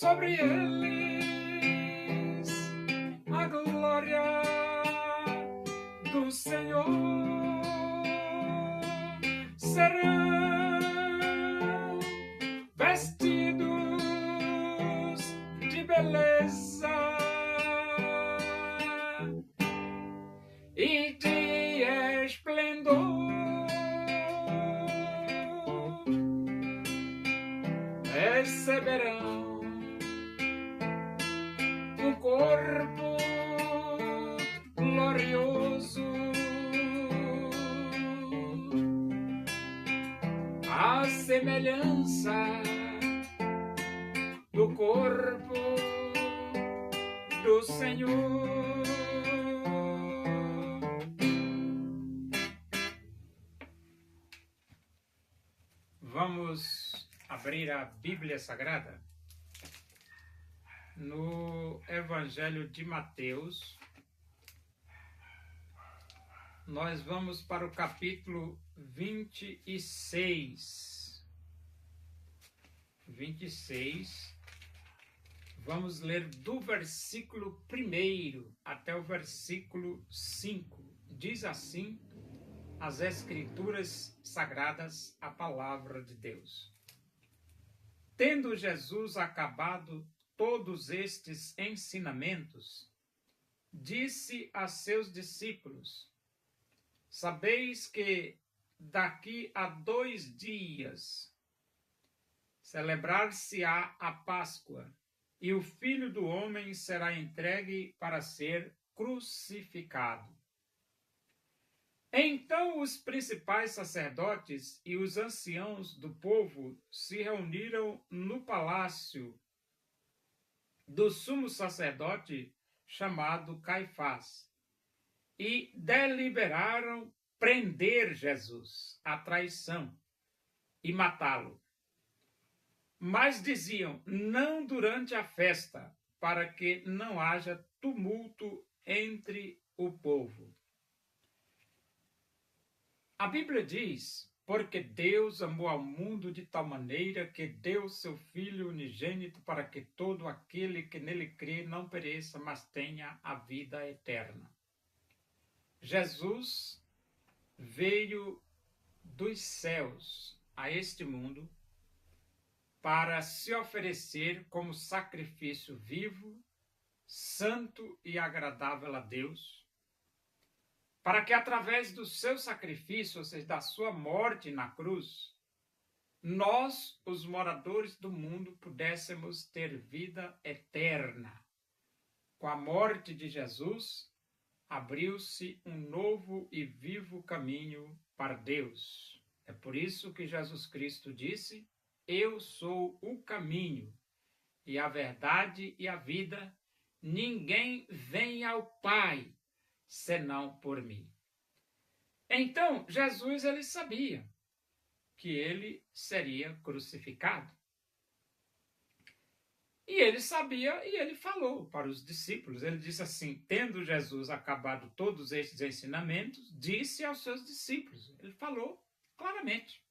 sobre eles a glória do Senhor. Serão vestidos de beleza e de esplendor. Receberão um corpo glorioso, a semelhança do corpo do Senhor. Vamos abrir a Bíblia Sagrada no Evangelho de Mateus. Nós vamos para o capítulo 26. Vamos ler do versículo 1 até o versículo 5. Diz assim as Escrituras Sagradas, a palavra de Deus. Tendo Jesus acabado todos estes ensinamentos, disse a seus discípulos: sabeis que daqui a 2 dias celebrar-se-á a Páscoa, e o Filho do Homem será entregue para ser crucificado. Então os principais sacerdotes e os anciãos do povo se reuniram no palácio do sumo sacerdote chamado Caifás e deliberaram prender Jesus à traição e matá-lo. Mas diziam: não durante a festa, para que não haja tumulto entre o povo. A Bíblia diz: porque Deus amou ao mundo de tal maneira que deu seu Filho unigênito para que todo aquele que nele crê não pereça, mas tenha a vida eterna. Jesus veio dos céus a este mundo para se oferecer como sacrifício vivo, santo e agradável a Deus, para que através do seu sacrifício, ou seja, da sua morte na cruz, nós, os moradores do mundo, pudéssemos ter vida eterna. Com a morte de Jesus, abriu-se um novo e vivo caminho para Deus. É por isso que Jesus Cristo disse: eu sou o caminho e a verdade e a vida, ninguém vem ao Pai senão por mim. Então, Jesus, ele sabia que ele seria crucificado. E ele sabia e ele falou para os discípulos. Ele disse assim: tendo Jesus acabado todos estes ensinamentos, disse aos seus discípulos. Ele falou claramente.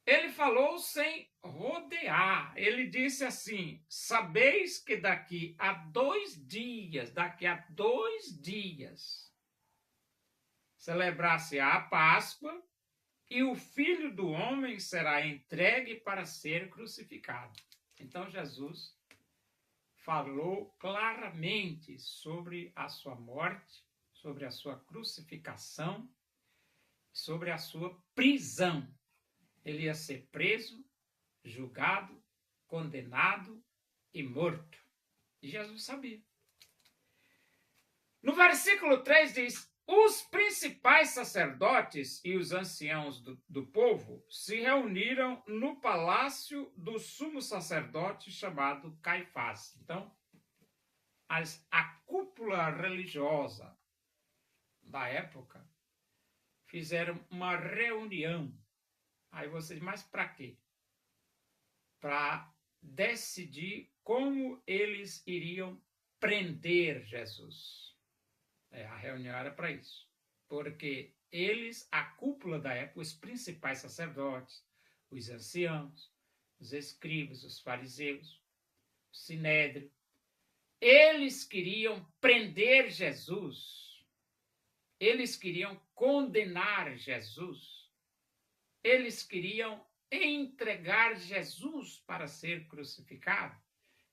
Ele falou sem rodear. Ele disse assim: sabeis que daqui a 2 dias, celebrar-se a Páscoa, e o Filho do Homem será entregue para ser crucificado. Então Jesus falou claramente sobre a sua morte, sobre a sua crucificação, sobre a sua prisão. Ele ia ser preso, julgado, condenado e morto. E Jesus sabia. No versículo 3 diz: os principais sacerdotes e os anciãos do povo se reuniram no palácio do sumo sacerdote chamado Caifás. Então, a cúpula religiosa da época fizeram uma reunião. Aí vocês, mas para quê? Para decidir como eles iriam prender Jesus. A reunião era para isso. Porque eles, a cúpula da época, os principais sacerdotes, os anciãos, os escribas, os fariseus, Sinédrio. Eles queriam prender Jesus. Eles queriam condenar Jesus. Eles queriam entregar Jesus para ser crucificado.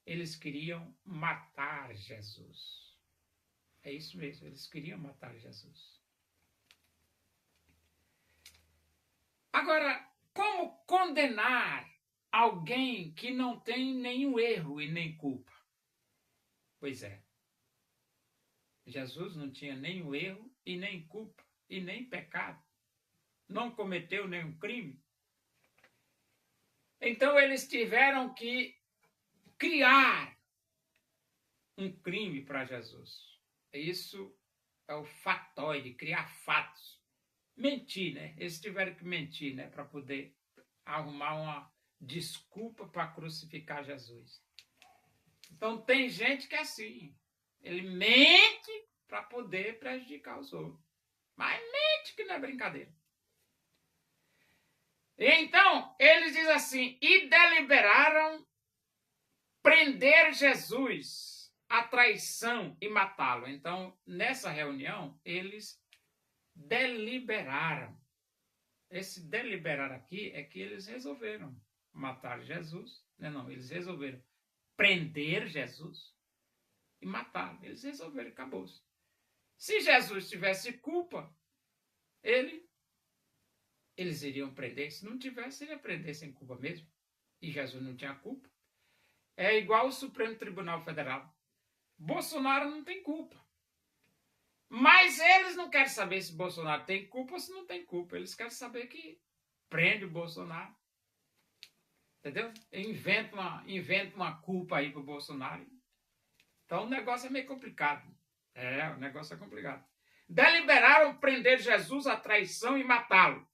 Eles queriam matar Jesus. É isso mesmo, eles queriam matar Jesus. Agora, como condenar alguém que não tem nenhum erro e nem culpa? Pois é, Jesus não tinha nenhum erro e nem culpa e nem pecado. Não cometeu nenhum crime. Então eles tiveram que criar um crime para Jesus. Isso é o fatóide, criar fatos. Mentir, né? Eles tiveram que mentir, né? Para poder arrumar uma desculpa para crucificar Jesus. Então tem gente que é assim. Ele mente para poder prejudicar os outros. Mas mente que não é brincadeira. Então, eles dizem assim, e deliberaram prender Jesus à traição e matá-lo. Então, nessa reunião, eles deliberaram. Esse deliberar aqui é que eles resolveram matar Jesus. Não, eles resolveram prender Jesus e matá-lo. Eles resolveram, acabou. Se Jesus tivesse culpa, eles iriam prender. Se não tivesse, ele ia prender sem culpa mesmo. E Jesus não tinha culpa. É igual o Supremo Tribunal Federal. Bolsonaro não tem culpa. Mas eles não querem saber se Bolsonaro tem culpa ou se não tem culpa. Eles querem saber que prende o Bolsonaro. Entendeu? Inventa uma culpa aí pro Bolsonaro. Então o negócio é meio complicado. O negócio é complicado. Deliberaram prender Jesus à traição e matá-lo.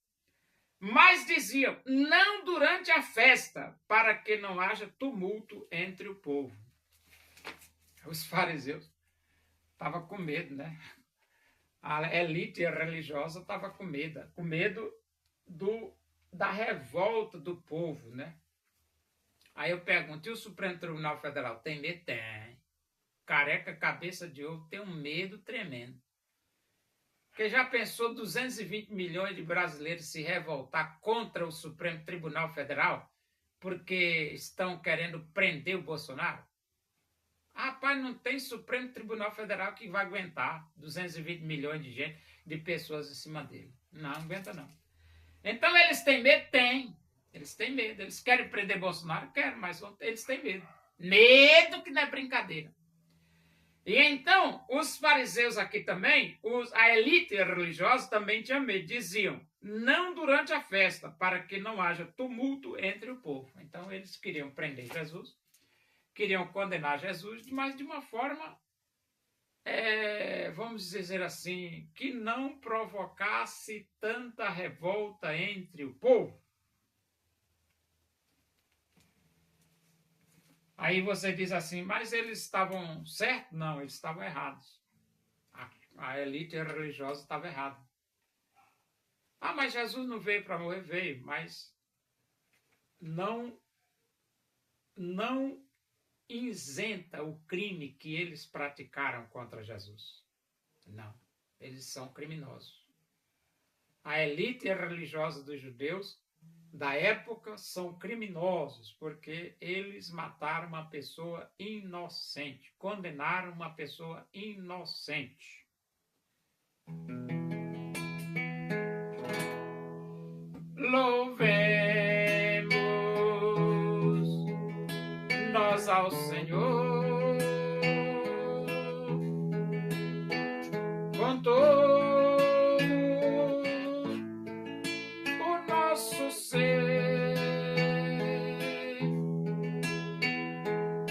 Mas diziam, não durante a festa, para que não haja tumulto entre o povo. Os fariseus estavam com medo, né? A elite religiosa estava com medo da revolta do povo, né? Aí eu pergunto, e o Supremo Tribunal Federal tem medo? Tem. Careca, cabeça de ovo, tem um medo tremendo. Porque já pensou 220 milhões de brasileiros se revoltar contra o Supremo Tribunal Federal porque estão querendo prender o Bolsonaro? Rapaz, não tem Supremo Tribunal Federal que vai aguentar 220 milhões de gente, de pessoas em cima dele. Não aguenta não. Então eles têm medo? Tem. Eles têm medo. Eles querem prender Bolsonaro? Querem, mas eles têm medo. Medo que não é brincadeira. E então, os fariseus aqui também, a elite religiosa também tinha medo. Diziam, não durante a festa, para que não haja tumulto entre o povo. Então eles queriam prender Jesus, queriam condenar Jesus, mas de uma forma, vamos dizer assim, que não provocasse tanta revolta entre o povo. Aí você diz assim, mas eles estavam certos? Não, eles estavam errados. A elite religiosa estava errada. Ah, mas Jesus não veio para morrer? Veio, mas não isenta o crime que eles praticaram contra Jesus. Não, eles são criminosos. A elite religiosa dos judeus da época são criminosos, porque eles mataram uma pessoa inocente, condenaram uma pessoa inocente. Louvemos nós ao Senhor com todo o nosso ser,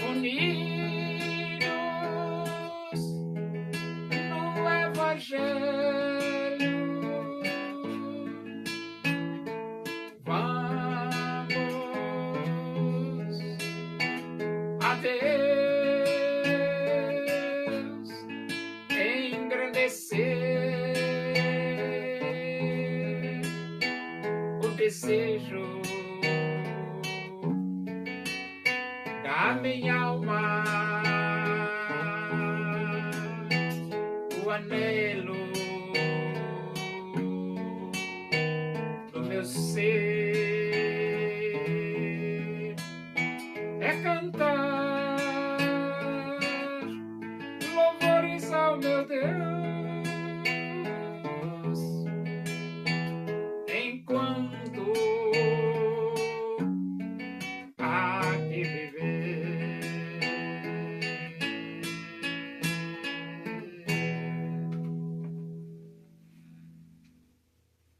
unidos no Evangelho. Vamos a Deus a minha alma, o anelo do meu ser é cantar louvores ao meu Deus, enquanto há que viver.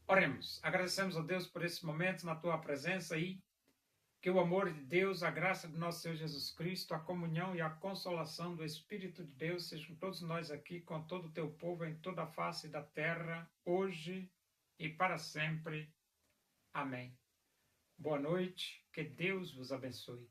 Oremos, agradecemos a Deus por esse momento na tua presença e que o amor de Deus, a graça do nosso Senhor Jesus Cristo, a comunhão e a consolação do Espírito de Deus sejam todos nós aqui com todo o teu povo em toda a face da terra, hoje e para sempre. Amém. Boa noite, que Deus vos abençoe.